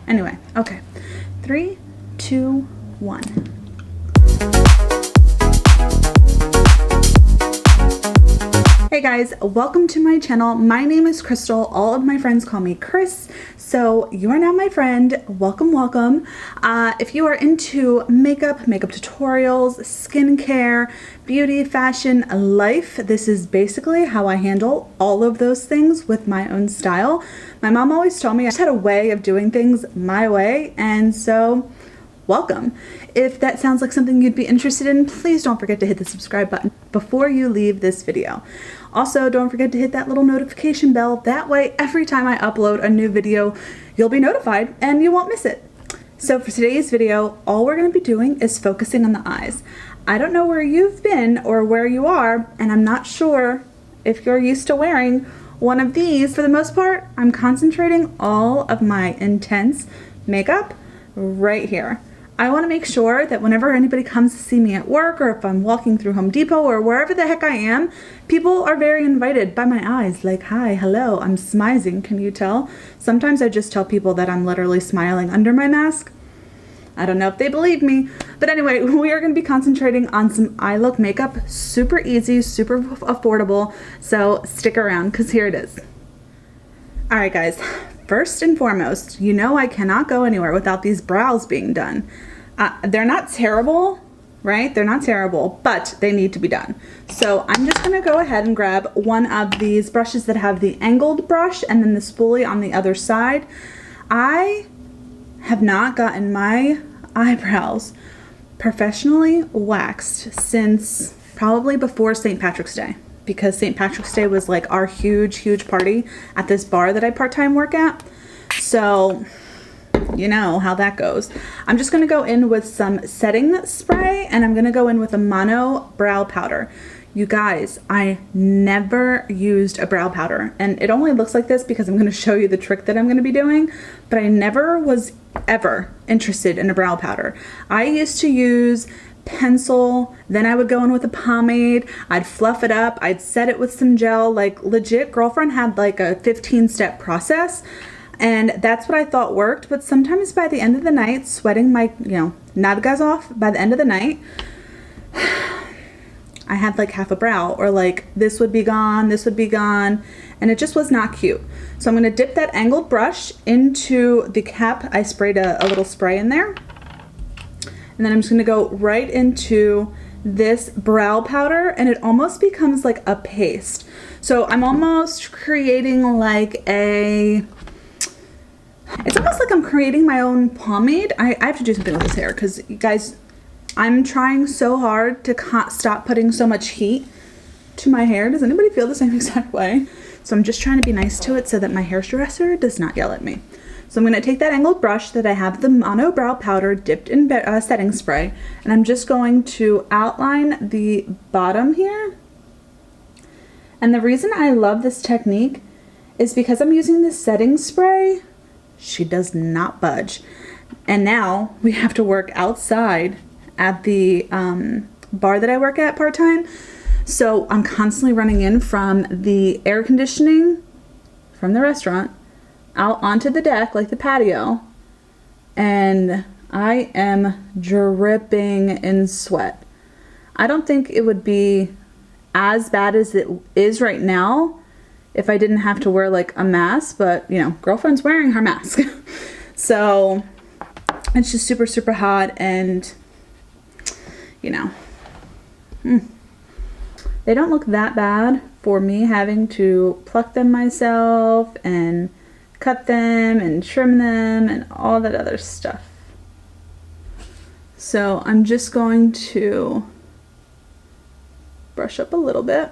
Anyway, okay. 3, 2, 1. Hey guys, welcome to my channel. My name is Crystal. All of my friends call me Chris, so you are now my friend. Welcome, welcome. If you are into makeup tutorials, skincare, beauty, fashion, life, this is basically how I handle all of those things with my own style. My mom always told me I just had a way of doing things my way, and so welcome. If that sounds like something you'd be interested in, please don't forget to hit the subscribe button before you leave this video. Also, don't forget to hit that little notification bell. That way, every time I upload a new video, you'll be notified and you won't miss it. So for today's video, all we're going to be doing is focusing on the eyes. I don't know where you've been or where you are, and I'm not sure if you're used to wearing one of these. For the most part, I'm concentrating all of my intense makeup right here. I want to make sure that whenever anybody comes to see me at work, or if I'm walking through Home Depot or wherever the heck I am, people are very invited by my eyes. Like, hi, hello, I'm smizing, can you tell? Sometimes I just tell people that I'm literally smiling under my mask. I don't know if they believe me. But anyway, we are going to be concentrating on some eye look makeup. Super easy, super affordable. So stick around because here it is. All right, guys. First and foremost, you know I cannot go anywhere without these brows being done. They're not terrible, right? They're not terrible, but they need to be done. So I'm just gonna go ahead and grab one of these brushes that have the angled brush and then the spoolie on the other side. I have not gotten my eyebrows professionally waxed since probably before St. Patrick's Day, because St. Patrick's Day was like our huge party at this bar that I part-time work at. So you know how that goes. I'm just going to go in with some setting spray, and I'm going to go in with a mono brow powder. You guys, I never used a brow powder, and it only looks like this because I'm going to show you the trick that I'm going to be doing, but I never was ever interested in a brow powder. I used to use pencil, then I would go in with a pomade, I'd fluff it up, I'd set it with some gel. Like legit, girlfriend had like a 15-step process, and that's what I thought worked. But sometimes by the end of the night, sweating my nalgas off, by the end of the night I had like half a brow, or like this would be gone, this would be gone, and it just was not cute. So I'm going to dip that angled brush into the cap. I sprayed a little spray in there. And then I'm just going to go right into this brow powder, and it almost becomes like a paste. So I'm almost creating like it's almost like I'm creating my own pomade. I have to do something with this hair because, you guys, I'm trying so hard to stop putting so much heat to my hair. Does anybody feel the same exact way? So I'm just trying to be nice to it so that my hairdresser does not yell at me. So I'm going to take that angled brush that I have the mono brow powder dipped in setting spray, and I'm just going to outline the bottom here. And the reason I love this technique is because I'm using this setting spray. She does not budge. And now we have to work outside at the bar that I work at part-time. So I'm constantly running in from the air conditioning from the restaurant out onto the deck, like the patio, and I am dripping in sweat. I don't think it would be as bad as it is right now if I didn't have to wear like a mask, but you know, girlfriend's wearing her mask. So it's just super hot, and you know, they don't look that bad for me having to pluck them myself and cut them and trim them and all that other stuff. So I'm just going to brush up a little bit.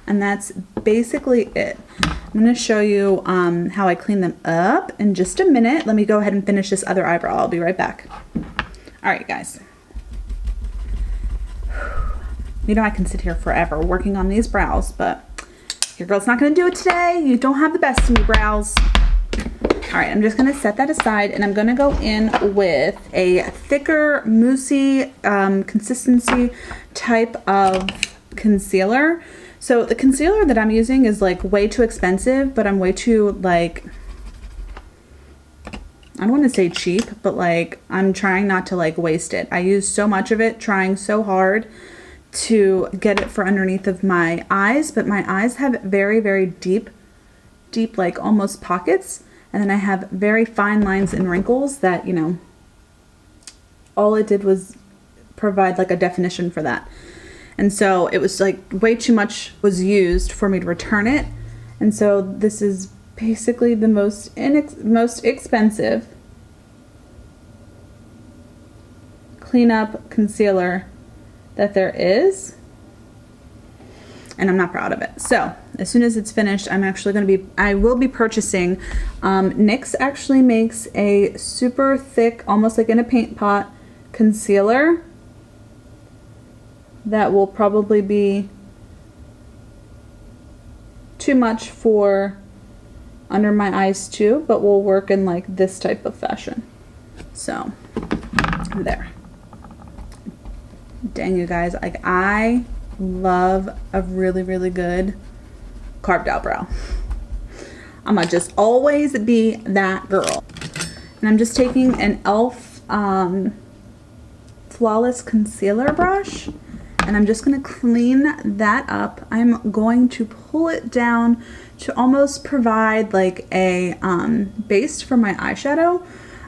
And that's basically it. I'm going to show you how I clean them up in just a minute. Let me go ahead and finish this other eyebrow. I'll be right back. All right, guys. You know I can sit here forever working on these brows, but your girl's not going to do it today. You don't have the best of me brows. All right, I'm just going to set that aside, and I'm going to go in with a thicker, moussey consistency type of concealer So the concealer that I'm using is like way too expensive, but I'm way too like, I don't want to say cheap, but like I'm trying not to like waste it. I use so much of it, trying so hard to get it for underneath of my eyes, but my eyes have very, very deep like almost pockets. And then I have very fine lines and wrinkles that, you know, all it did was provide like a definition for that. And so it was like way too much was used for me to return it. And so this is basically the most expensive cleanup concealer that there is. And I'm not proud of it. So as soon as it's finished, I will be purchasing, NYX actually makes a super thick, almost like in a paint pot, concealer that will probably be too much for under my eyes too, but will work in like this type of fashion. So there. Dang, you guys, like I love a really, really good carved out brow. I'm gonna just always be that girl. And I'm just taking an e.l.f. Flawless Concealer brush, and I'm just gonna clean that up. I'm going to pull it down to almost provide like a base for my eyeshadow.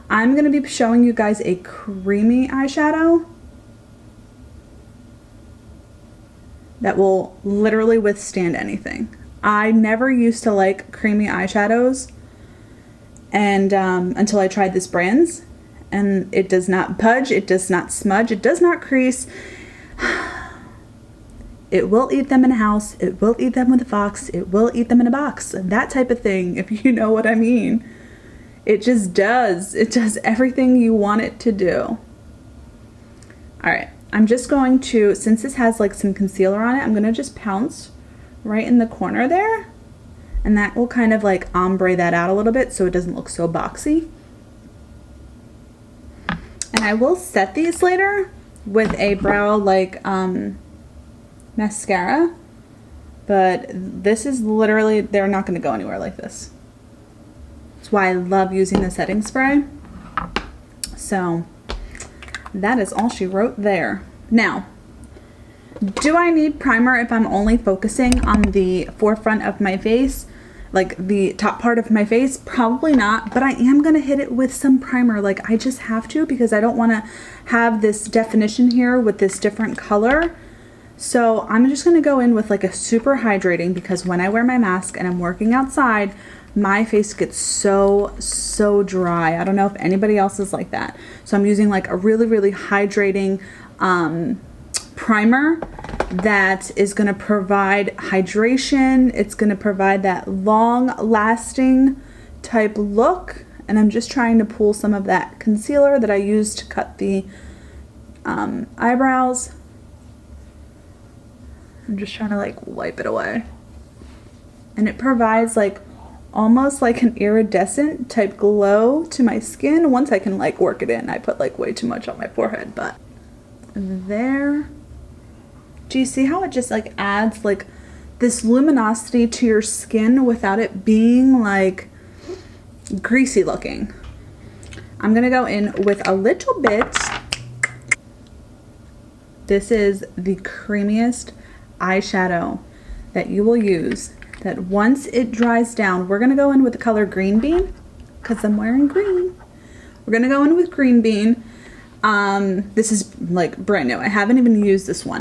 I'm gonna be showing you guys a creamy eyeshadow that will literally withstand anything. I never used to like creamy eyeshadows and until I tried this brand's, and it does not budge, it does not smudge, it does not crease. It will eat them in a house, it will eat them with a fox, it will eat them in a box, that type of thing, if you know what I mean. It just does. It does everything you want it to do. All right. I'm just going to, since this has like some concealer on it, I'm going to just pounce right in the corner there. And that will kind of like ombre that out a little bit so it doesn't look so boxy. And I will set these later with a brow like mascara. But this is literally, they're not going to go anywhere like this. That's why I love using the setting spray. So that is all she wrote there. Now, do I need primer if I'm only focusing on the forefront of my face, like the top part of my face? Probably not, but I am going to hit it with some primer. Like I just have to, because I don't want to have this definition here with this different color. So I'm just going to go in with like a super hydrating, because when I wear my mask and I'm working outside, my face gets so dry. I don't know if anybody else is like that. So I'm using like a really, really hydrating primer that is going to provide hydration. It's going to provide that long lasting type look. And I'm just trying to pull some of that concealer that I used to cut the eyebrows. I'm just trying to like wipe it away. And it provides like almost like an iridescent type glow to my skin once I can like work it in. I put like way too much on my forehead, but there. Do you see how it just like adds like this luminosity to your skin without it being like greasy looking? I'm gonna go in with a little bit. This is the creamiest eyeshadow that you will use, that once it dries down, we're gonna go in with the color Green Bean, because I'm wearing green. We're gonna go in with Green Bean. This is like brand new. I haven't even used this one.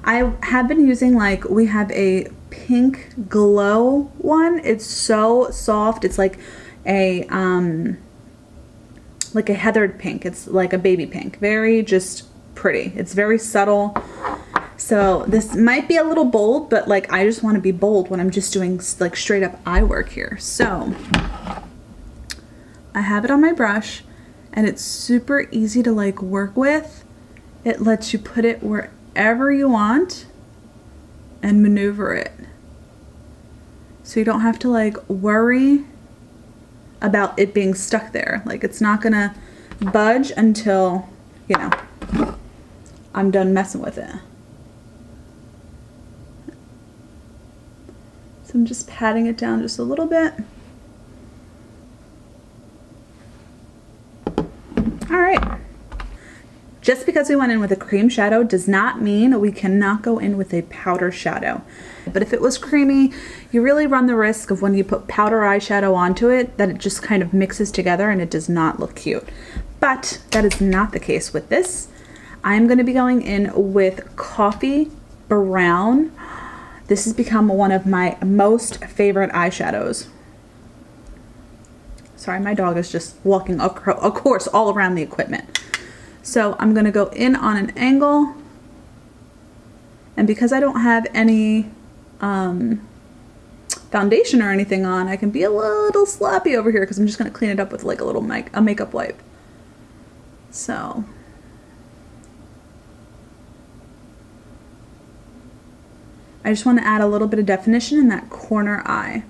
I have been using like, we have a pink glow one. It's so soft. It's like a heathered pink. It's like a baby pink. Very just pretty. It's very subtle. So this might be a little bold, but like I just want to be bold when I'm just doing like straight up eye work here. So I have it on my brush and it's super easy to like work with. It lets you put it wherever you want and maneuver it. So you don't have to like worry about it being stuck there. Like it's not gonna budge until, you know, I'm done messing with it. So I'm just patting it down just a little bit. All right. Just because we went in with a cream shadow does not mean we cannot go in with a powder shadow. But if it was creamy, you really run the risk of when you put powder eyeshadow onto it that it just kind of mixes together and it does not look cute. But that is not the case with this. I'm going to be going in with Coffee Brown. This has become one of my most favorite eyeshadows. Sorry, my dog is just walking, of course, all around the equipment. So I'm going to go in on an angle. And because I don't have any foundation or anything on, I can be a little sloppy over here because I'm just going to clean it up with like a little makeup wipe. So I just want to add a little bit of definition in that corner eye.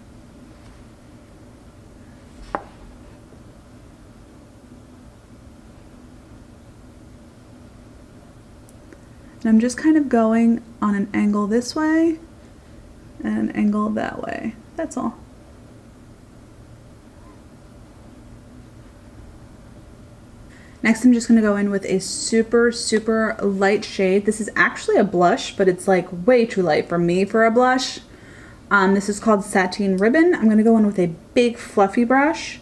And I'm just kind of going on an angle this way and an angle that way. That's all. Next, I'm just going to go in with a super, super light shade. This is actually a blush, but it's like way too light for me for a blush. This is called Satin Ribbon. I'm going to go in with a big fluffy brush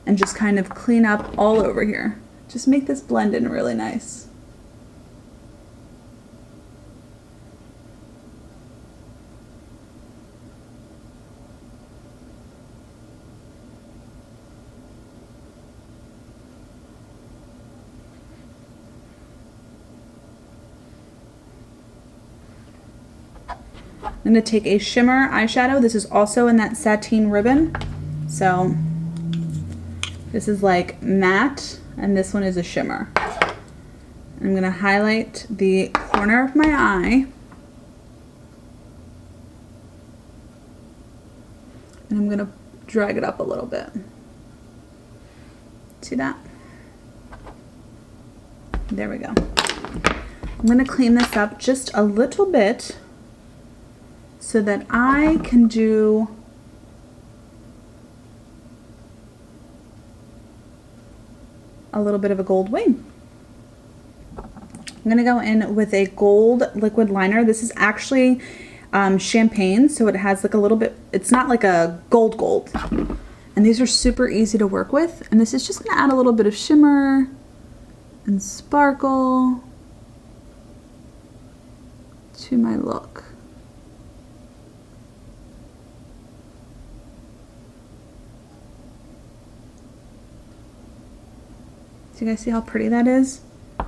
and just kind of clean up all over here. Just make this blend in really nice. I'm going to take a shimmer eyeshadow. This is also in that Satin Ribbon. So this is like matte and this one is a shimmer. I'm going to highlight the corner of my eye. And I'm going to drag it up a little bit. See that? There we go. I'm going to clean this up just a little bit so that I can do a little bit of a gold wing. I'm gonna go in with a gold liquid liner. This is actually champagne, so it has like a little bit, it's not like a gold. And these are super easy to work with. And this is just gonna add a little bit of shimmer and sparkle to my look. Do you guys see how pretty that is? I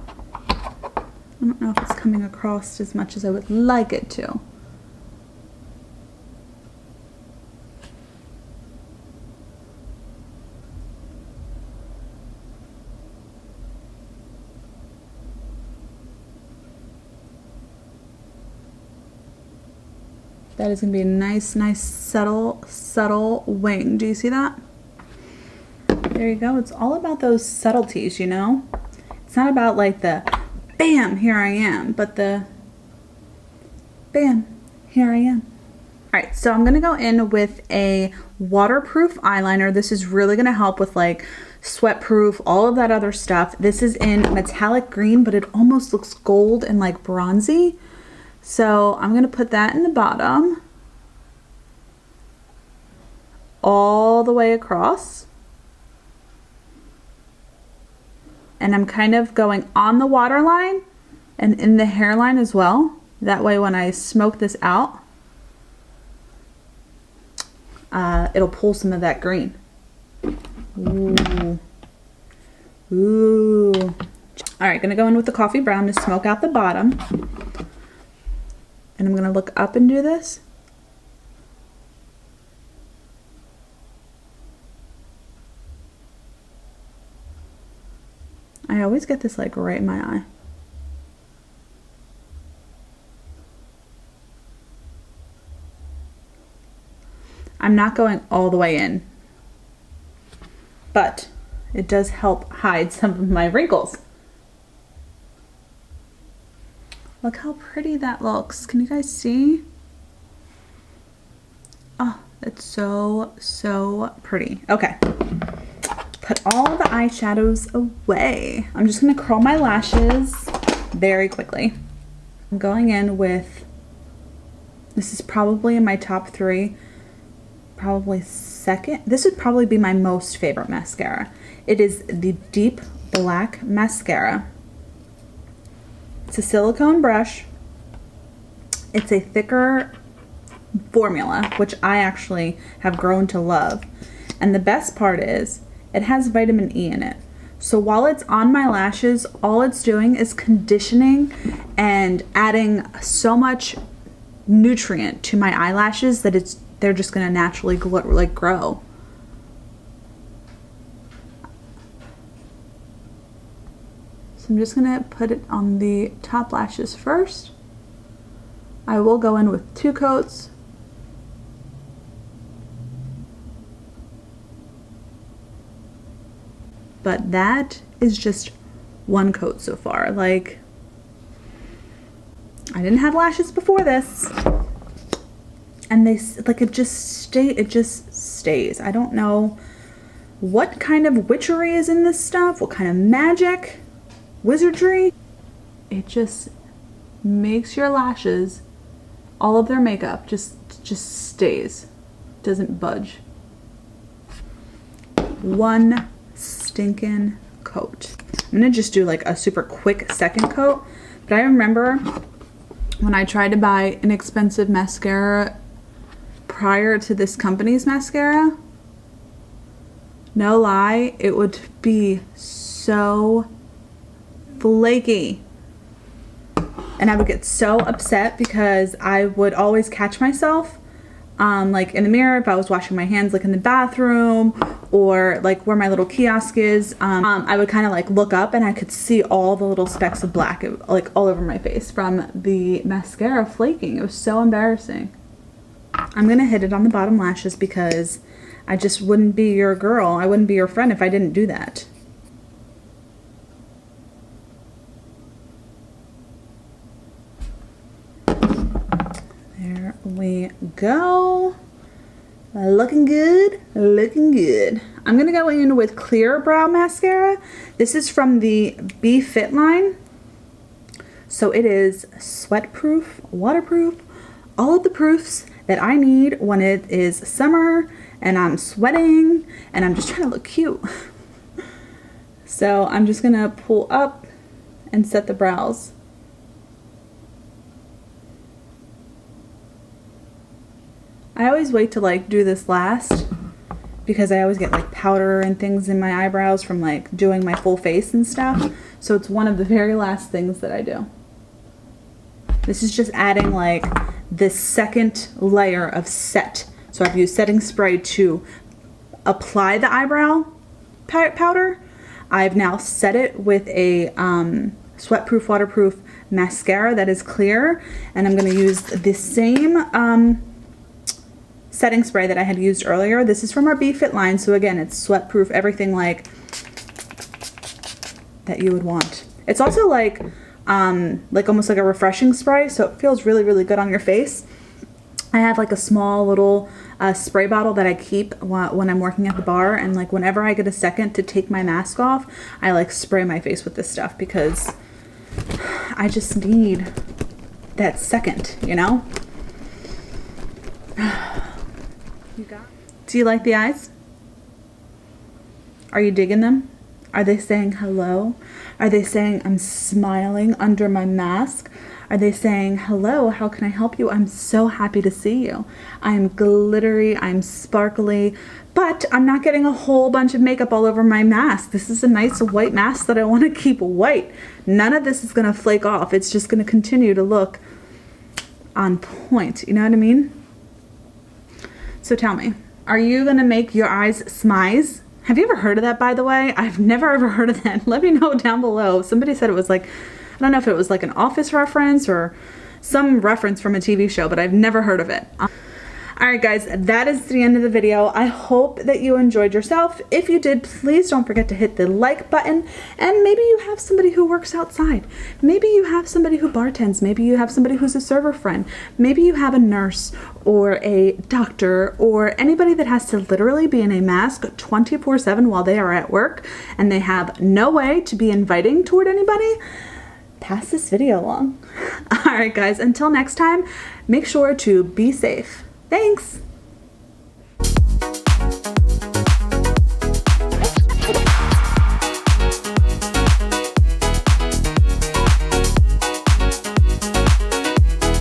don't know if it's coming across as much as I would like it to. That is going to be a nice, subtle wing. Do you see that? There you go. It's all about those subtleties, you know? It's not about like the bam, here I am, but the bam, here I am. All right, so I'm going to go in with a waterproof eyeliner. This is really going to help with like sweat proof, all of that other stuff. This is in metallic green, but it almost looks gold and like bronzy. So I'm going to put that in the bottom all the way across. And I'm kind of going on the waterline and in the hairline as well. That way when I smoke this out, it'll pull some of that green. Ooh. Ooh. All right, gonna go in with the coffee brown to smoke out the bottom. And I'm gonna look up and do this. I always get this like right in my eye. I'm not going all the way in, but it does help hide some of my wrinkles. Look how pretty that looks. Can you guys see? It's so, so pretty. Okay. Put all the eyeshadows away. I'm just gonna curl my lashes very quickly. I'm going in with, this is probably in my top 3, probably second. This would probably be my most favorite mascara. It is the Deep Black Mascara. It's a silicone brush. It's a thicker formula, which I actually have grown to love. And the best part is, it has vitamin E in it. So while it's on my lashes, all it's doing is conditioning and adding so much nutrient to my eyelashes that they're just gonna naturally grow. So I'm just gonna put it on the top lashes first. I will go in with 2 coats. But that is just 1 coat so far. Like, I didn't have lashes before this. And it just stays. I don't know what kind of witchery is in this stuff, what kind of magic, wizardry. It just makes your lashes, all of their makeup just stays, doesn't budge. 1 stinking coat. I'm gonna just do like a super quick second coat, but I remember when I tried to buy an expensive mascara prior to this company's mascara, no lie, it would be so flaky. And I would get so upset because I would always catch myself like in the mirror if I was washing my hands, like in the bathroom or like where my little kiosk is. I would kind of like look up and I could see all the little specks of black like all over my face from the mascara flaking. It was so embarrassing. I'm gonna hit it on the bottom lashes because I just wouldn't be your girl. I wouldn't be your friend if I didn't do that. There we go. Looking good, looking good. I'm gonna go in with clear brow mascara. This is from the BeFit line. So it is sweat proof, waterproof, all of the proofs that I need when it is summer and I'm sweating and I'm just trying to look cute. So I'm just gonna pull up and set the brows. I always wait to like do this last because I always get like powder and things in my eyebrows from like doing my full face and stuff. So it's one of the very last things that I do. This is just adding like this second layer of set. So I've used setting spray to apply the eyebrow powder. I've now set it with a sweat-proof, waterproof mascara that is clear. And I'm gonna use the same setting spray that I had used earlier. This is from our BeFit line. So again, it's sweat-proof, everything like that you would want. It's also like almost like a refreshing spray, so it feels really, really good on your face. I have like a small little spray bottle that I keep when I'm working at the bar, and like whenever I get a second to take my mask off, I like spray my face with this stuff because I just need that second, you know? Do you like the eyes? Are you digging them? Are they saying hello? Are they saying I'm smiling under my mask? Are they saying, hello, how can I help you? I'm so happy to see you. I'm glittery, I'm sparkly, but I'm not getting a whole bunch of makeup all over my mask. This is a nice white mask that I want to keep white. None of this is going to flake off. It's just going to continue to look on point. You know what I mean? So tell me, are you going to make your eyes smize? Have you ever heard of that, by the way? I've never ever heard of that. Let me know down below. Somebody said it was like, I don't know if it was like an Office reference or some reference from a TV show, but I've never heard of it. All right, guys, that is the end of the video. I hope that you enjoyed yourself. If you did, please don't forget to hit the like button. And maybe you have somebody who works outside. Maybe you have somebody who bartends. Maybe you have somebody who's a server friend. Maybe you have a nurse or a doctor or anybody that has to literally be in a mask 24/7 while they are at work and they have no way to be inviting toward anybody. Pass this video along. All right, guys, until next time, make sure to be safe. Thanks.